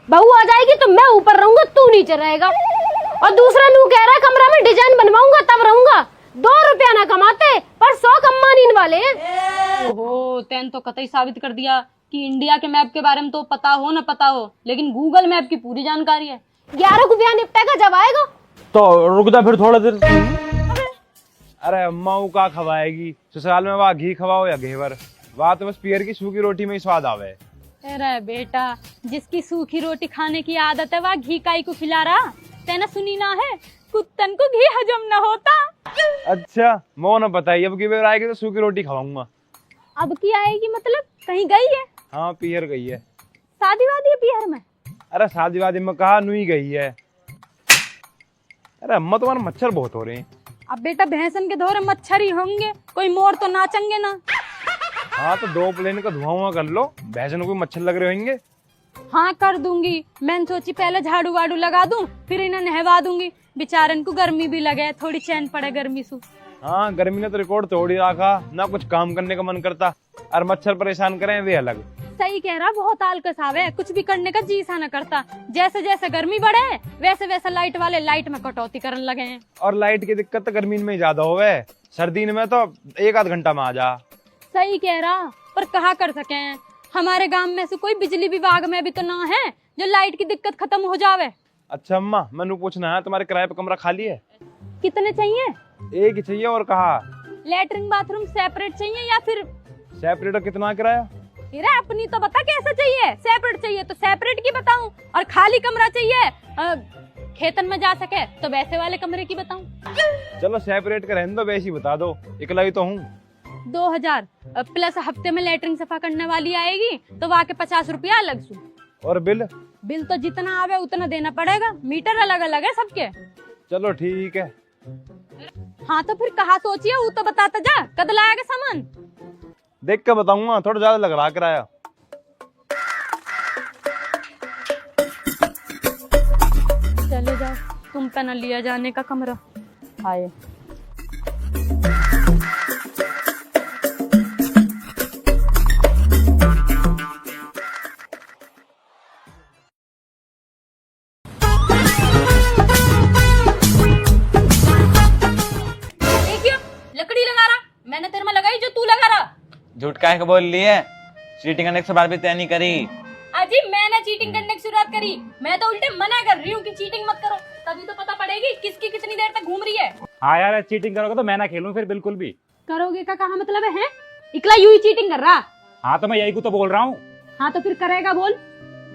बहू आ जाएगी तो मैं ऊपर रहूंगा, तू नीचे रहेगा। और दूसरा नू कह रहा है कमरा में डिजाइन बनवाऊंगा तब रहूंगा। 2 रुपया ना कमाते पर 100 कमाने वाले हैं। ओहो, तेन तो कतई साबित कर दिया कि इंडिया के मैप के बारे में तो पता हो न पता हो, लेकिन गूगल मैप की पूरी जानकारी है। 11 रुपया निपटेगा जब आएगा। तो रुक जा फिर थोड़ा देर। अरे अम्मा का खवाएगी, ससुराल में वहाँ घी खवाओ या घेवर, वहाँ तो बस पियर की सूखी रोटी में ही स्वाद आवे। अरे बेटा, जिसकी सूखी रोटी खाने की आदत है वह घी काई को खिला रहा। तेना सुनी ना है, कुत्तन को घी हजम न होता। अच्छा मो न बताइए, अब की बार आएगी तो सूखी रोटी खवाऊंगा। अब की आएगी मतलब कहीं गई है? हाँ पियर गई है। शादी वादी है पियर में? अरे शादी वादी में कहा नुई गई है। अरे अम्मा तुम्हारे मच्छर बहुत हो रहे हैं। अब बेटा भैंसन के धोरे मच्छर ही होंगे, कोई मोर तो नाचेंगे ना। हाँ तो 2 प्लेन का धुआं कर लो, भैंसों को मच्छर लग रहे होंगे। हाँ कर दूंगी, मैंने सोची पहले झाड़ू वाड़ू लगा दूं फिर इन्हें नहवा दूंगी। बेचारन को गर्मी भी लगे, थोड़ी चैन पड़े गर्मी से। हाँ गर्मी ने तो रिकॉर्ड तोड़ ही रखा, ना कुछ काम करने का मन करता और मच्छर परेशान करें वे अलग। सही कह रहा, बहुत आलकस आवे, कुछ भी करने का जी सा न करता। जैसे जैसे गर्मी बढ़े वैसे वैसे लाइट वाले लाइट में कटौती करने लगे हैं। और लाइट की दिक्कत तो गर्मी में ही ज्यादा होवे, सर्दी में तो 1 आध घंटा में आ जा। सही कह रहा, पर कहा कर सके हैं, हमारे गांव में से कोई बिजली विभाग में भी तो ना है जो लाइट की दिक्कत खत्म हो जावे। अच्छा अम्मा मैंने पूछना है, तुम्हारे किराए पे कमरा खाली है? कितने चाहिए? एक ही चाहिए। और कहा लेटरिन बाथरूम सेपरेट चाहिए या फिर? सेपरेट कितना किराया? अरे अपनी तो बता कैसे चाहिए। सेपरेट चाहिए तो सेपरेट की बताऊं, और खाली कमरा चाहिए खेतन में जा सके तो वैसे वाले कमरे की बताऊं। चलो सेपरेट का रहने दो, वैसे ही बता दो, इकला ही तो हूँ। 2000 प्लस हफ्ते में लेटरिन सफा करने वाली आएगी तो वहाँ के 50 रुपया अलग सु। और बिल? बिल तो जितना आवे उतना देना पड़ेगा, मीटर अलग अलग है सबके। चलो ठीक है। हाँ तो फिर कहाँ सोचिए, वो तो बताता जा, कद लाएगा सामान? देख के बताऊंगा, थोड़ा ज्यादा लग रहा किराया। चले जाओ, तुम पे न लिया जाने का कमरा। आए लकड़ी लगा रहा, मैंने तेरे में लगाई जो तू लगा रहा। झूठ काहे को बोल रही है? चीटिंग करने के बाद भी तय नहीं करी। अजी मैंने चीटिंग करने की शुरुआत करी, मैं तो उल्टे मना कर रही हूँ कि चीटिंग मत करो, तभी तो पता पड़ेगी किसकी कितनी देर तक घूम रही है। हाँ यार चीटिंग करोगे तो मैं ना खेलूं फिर, बिल्कुल भी। करोगे का कहा मतलब है? इकला यूं ही चीटिंग कर रहा? हाँ तो मैं यही को तो बोल रहा हूँ। हाँ तो फिर करेगा बोल।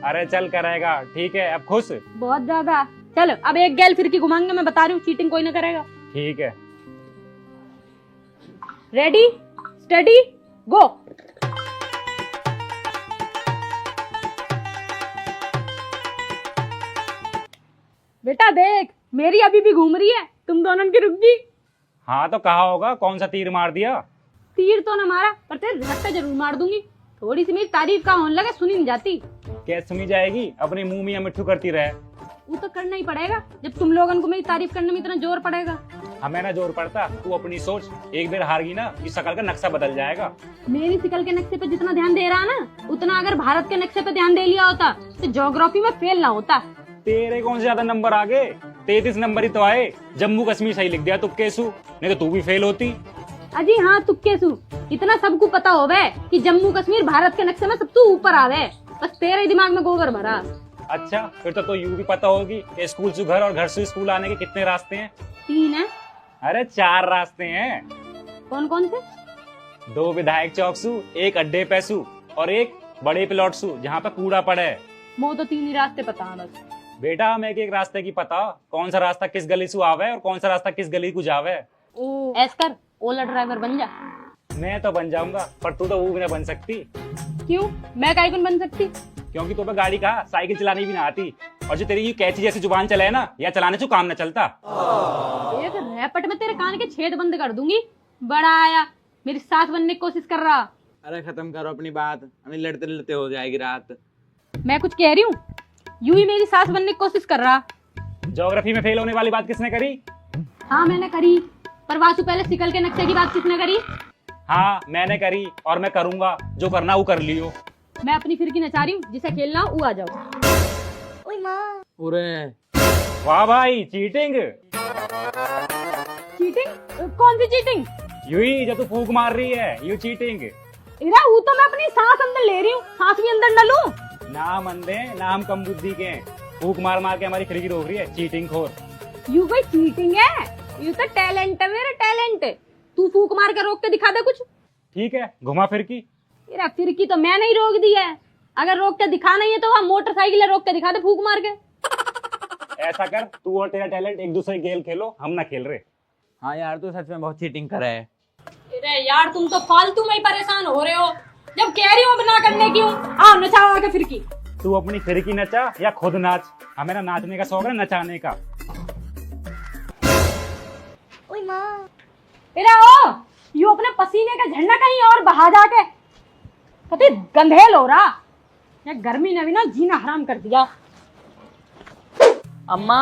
अरे चल करेगा, ठीक है अब खुश? बहुत ज्यादा। चलो अब एक गैल फिर की घुमाएंगे, मैं बता रही हूँ चीटिंग कोई ना करेगा। ठीक है। रेडी स्टडी गो। बेटा देख, मेरी अभी भी घूम रही है, तुम दोनों की रुक गई। हाँ तो कहा होगा कौन सा तीर मार दिया? तीर तो ना मारा, पर तेरे झट्टा जरूर मार दूंगी। थोड़ी सी मेरी तारीफ का होने लगे, सुनी नहीं जाती। कैसे सुनी जाएगी, अपने मुंह में मिट्ठू करती रहे। वो तो करना ही पड़ेगा, जब तुम लोगों को मेरी तारीफ करने में इतना जोर पड़ेगा। हमें ना जोर पड़ता, तू अपनी सोच, एक बार हार गई ना इस शकल का नक्शा बदल जाएगा। मेरी शकल के नक्शे पे जितना ध्यान दे रहा ना, उतना अगर भारत के नक्शे पे ध्यान दे लिया होता तो ज्योग्राफी में फेल ना होता। तेरे कौन से ज्यादा नंबर आगे? 33 नंबर ही तो आए। जम्मू कश्मीर सही लिख दिया तुक्के सु, नहीं तो तू भी फेल होती। अजी हाँ तुक्के सु, इतना सबको पता होवे कि जम्मू कश्मीर भारत के नक्शे में सबसे ऊपर आवे, बस तेरे दिमाग में गोबर भरा। अच्छा फिर तो यूं भी पता होगी कि स्कूल से घर और घर से स्कूल आने के कितने रास्ते हैं? 3 है। अरे 4 रास्ते हैं। कौन कौन से? 2 विधायक चौक सु, 1 अड्डे पे सु और 1 बड़े प्लॉट सु जहाँ पे कूड़ा पड़े। मो तो 3 ही रास्ते पता है बस। बेटा हमें एक रास्ते की पता, कौन सा रास्ता किस गली से आवे और कौन सा रास्ता किस गली को जावे। ओ ऐस कर, ओला ड्राइवर बन जा। मैं तो बन जाऊंगा, पर तू तो वो भी नहीं बन सकती। क्यों, मैं काहे कौन बन सकती? क्योंकि तुम्हें गाड़ी का साइकिल चलानी भी ना आती, और जो तेरी ये कैची जैसी जुबान चले ना, या चलाने से काम न चलता। एक रैपट में तेरे कान के छेद बंद कर दूंगी। बड़ा आया, मेरी सास बनने की कोशिश कर रहा। अरे खत्म करो अपनी बात, हमें लड़ते लड़ते हो जाएगी रात। मैं कुछ कह रही हूँ, यूं ही मेरी सास बनने की कोशिश कर रहा। ज्योग्राफी में फेल होने वाली बात किसने करी? हाँ मैंने करी, पर वासु पहले शिकल के नक्शे की बात किसने करी? हाँ मैंने करी, और मैं करूंगा, जो करना वो कर लियो। मैं अपनी फिरकी नचा रही हूँ, जिसे खेलना वो आ जाओ। पूरे वाह भाई चीटिंग। चीटिंग? कौन सी चीटिंग? यू ही जो तू फूक मार रही है, यू चीटिंग। इरा वो तो मैं अपनी सांस अंदर ले रही हूँ, सांस भी अंदर न लूं। नाम अंधे नाम कम बुद्धि के हैं। फूक मार मार के हमारी खिड़की रोक रही है, चीटिंग खोर। यू कोई चीटिंग है? यू तो टैलेंट है, मेरा टैलेंट। तू फूक मार के रोक के दिखा दे कुछ। ठीक है, घुमा फिर की। इरा फिरकी तो मैं नहीं रोक दी है। अगर रोक के दिखा नहीं है तो वहाँ मोटरसाइकिल रोक के दिखा दे फूक मार के। ऐसा कर, तू और तेरा टैलेंट एक दूसरे की खेल खेलो, हम ना खेल रहे। हाँ यार तू सच में बहुत चीटिंग कर रहा है। अरे यार तुम तो फालतू में ही परेशान हो रहे हो। जब कह रही हूँ ना करने की हूँ, आओ नचाओ आके फिरकी। तू अपनी खिड़की नचा या खुद नाच, हमें ना नाचने का शौक है नचाने का। तेरा ओ यू अपने पसीने का झंडा कहीं और बहा जाके। कति गंधेल हो रहा। ये गर्मी ने भी ना जीना हराम कर दिया। अम्मा,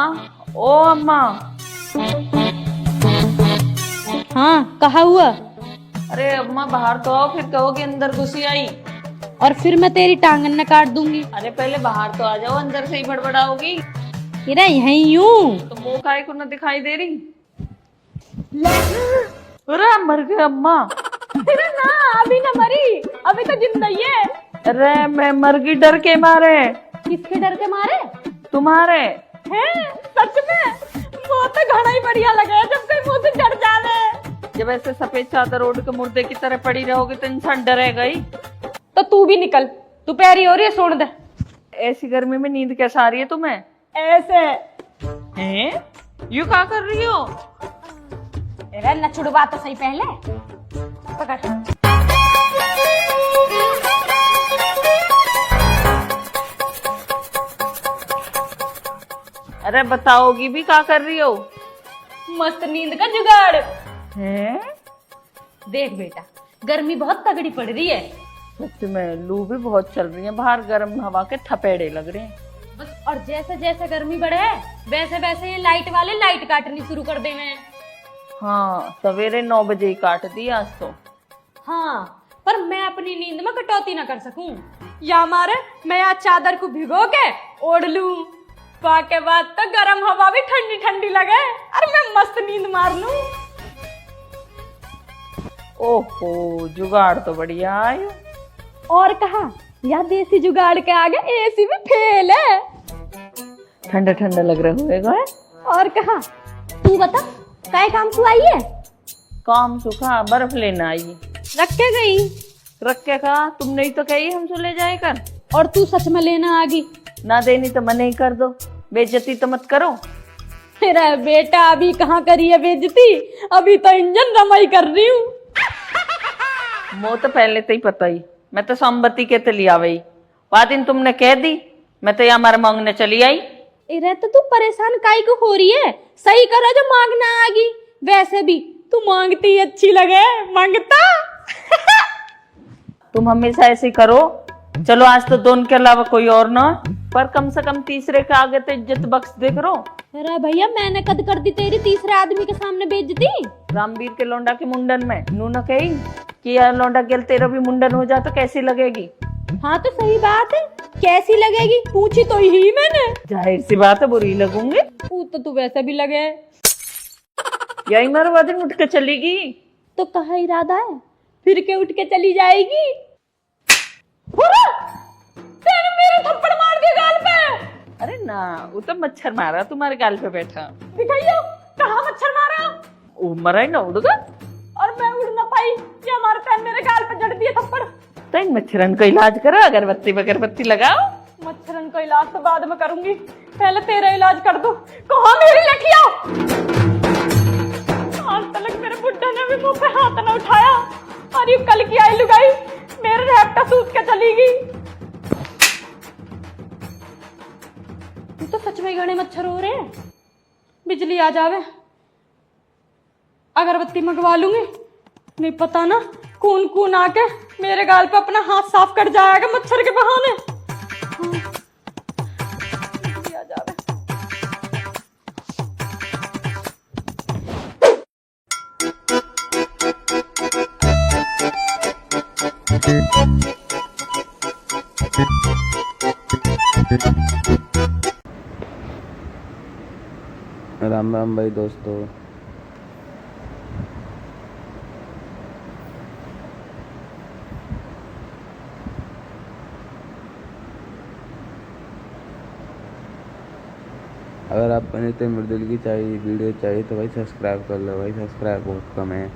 ओ अम्मा। हाँ कहा हुआ? अरे अम्मा बाहर तो आओ, फिर कहोगे अंदर घुसी आई। और फिर मैं तेरी टांगन न काट दूंगी। अरे पहले बाहर तो आ जाओ, अंदर से ही बड़बड़ाओगी। तेरा यहीं यूं तो मुंह काहे को न दिखाई दे रही। अरे मर गए अम्मा। अरे ना अभी न मरी, अभी तो जिंदा ही है। अरे मैं मर गई डर के मारे। किसके डर के मारे? तुम्हारे। हैं? सच में? वो तो घना ही बढ़िया लगे जब कोई मुंह से चढ़ जाने। जब ऐसे सफेद चादर ओढ़ के मुर्दे की तरह पड़ी रहोगे तो इंसान डरेगा ही। तो तू भी निकल, तू पैरी हो रही है, छोड़ दे। ऐसी गर्मी में नींद कैसा आ रही है तुम्हें? ऐसे हैं? यू क्या कर रही हो? अरे न छुड़वा तो सही पहले। पकड़। अरे बताओगी भी क्या कर रही हो? मस्त नींद का जुगाड़। हैं? देख बेटा, गर्मी बहुत तगड़ी पड़ रही है। सच में लू भी बहुत चल रही है बाहर, गर्म हवा के थपेड़े लग रहे हैं। बस और जैसे जैसे गर्मी बढ़े वैसे वैसे ये लाइट वाले लाइट काटनी शुरू कर देवे हैं। हाँ सवेरे 9 बजे ही काट दी आज तो। हाँ पर मैं अपनी नींद में कटौती ना कर सकूं। या मारे मैं आज चादर को भिगो के ओढ़ लूं, के बाद तो गर्म हवा भी ठंडी ठंडी लगे और मैं मस्त नींद मार लूं। ओहो जुगाड़ तो बढ़िया आयो। और कहा या देसी जुगाड़ के आगे एसी भी फेल है। ठंडा ठंडा लग रहा होएगा। और कहा तू बता काय काम तू आई है? काम सुखा बर्फ लेना आई। रख के गई? रख के कहा, तुमने ही तो कही हमसे ले जाए कर। और तू सच में लेना आ गई? ना देनी तो मना ही कर दो, बेइज्जती तो मत करो। तेरा बेटा अभी कहाँ करी है बेइज्जती, अभी तो इंजन रमाई कर रही हूँ। वो तो पहले तो ही पता ही, मैं तो संबत्ती के तो लिया वही बात दिन तुमने कह दी, मैं तो यहाँ मारे मांगने चली आई। इरे तो तू परेशान काई को हो रही है? सही करो जो मांगना आ गई। वैसे भी तू मांगती अच्छी लगे, मांगता। तुम हमेशा ऐसे ही करो। चलो आज तो दोनों के अलावा कोई और ना, पर कम से कम तीसरे के आगे तो इज्जत बख्श दे करो। अरे भैया मैंने कद कर दी तेरी तीसरे आदमी के सामने बेइज्जती? रामवीर के लौंडा के मुंडन में नू न कही कि यार लौंडा गेल तेरा भी मुंडन हो जाए तो कैसी लगेगी। हाँ तो सही बात है, कैसी लगेगी पूछी तो ही मैंने। जाहिर सी बात है बुरी लगूंगी। तो वैसे भी लगे। यही मरवा दिन उठ के चलेगी। तो कहा इरादा है? फिर के उठ के चली जाएगी। तेरे मेरे थप्पड़ मार दिया गाल पे। अरे ना वो तो मच्छर मारा तुम्हारे गाल पे बैठा। दिखाइयो कहाँ मच्छर मारा? वो मरा ही ना उड़गा। और मैं उड़ ना पाई, ये हमारे पैन मेरे गाल पे जड़ दिए थप्पड़। तो इन मच्छरन को इलाज करो, अगरबत्ती बगरबत्ती लगाओ। मच्छरन को इलाज तो बाद में करूंगी, पहले तेरा इलाज कर दो। कहाँ मेरी लठिया? आज तक मेरे बुड्ढे ने भी मुंह पे हाथ न उठाया, और ये कल की आई लुगाई मेरे रैपटा सूत के चली गई। तू तो सच में घने मच्छर हो रहे हैं। बिजली आ जावे, अगरबत्ती मंगवा लूंगी। नहीं पता ना कौन कौन आके मेरे गाल पे अपना हाथ साफ कर जाएगा मच्छर के बहाने। बिजली आ जावे। राम राम भाई दोस्तों। अगर आपको नित्य मृदुल की चाहिए वीडियो चाहिए तो भाई सब्सक्राइब कर लो भाई, सब्सक्राइब बहुत कम है।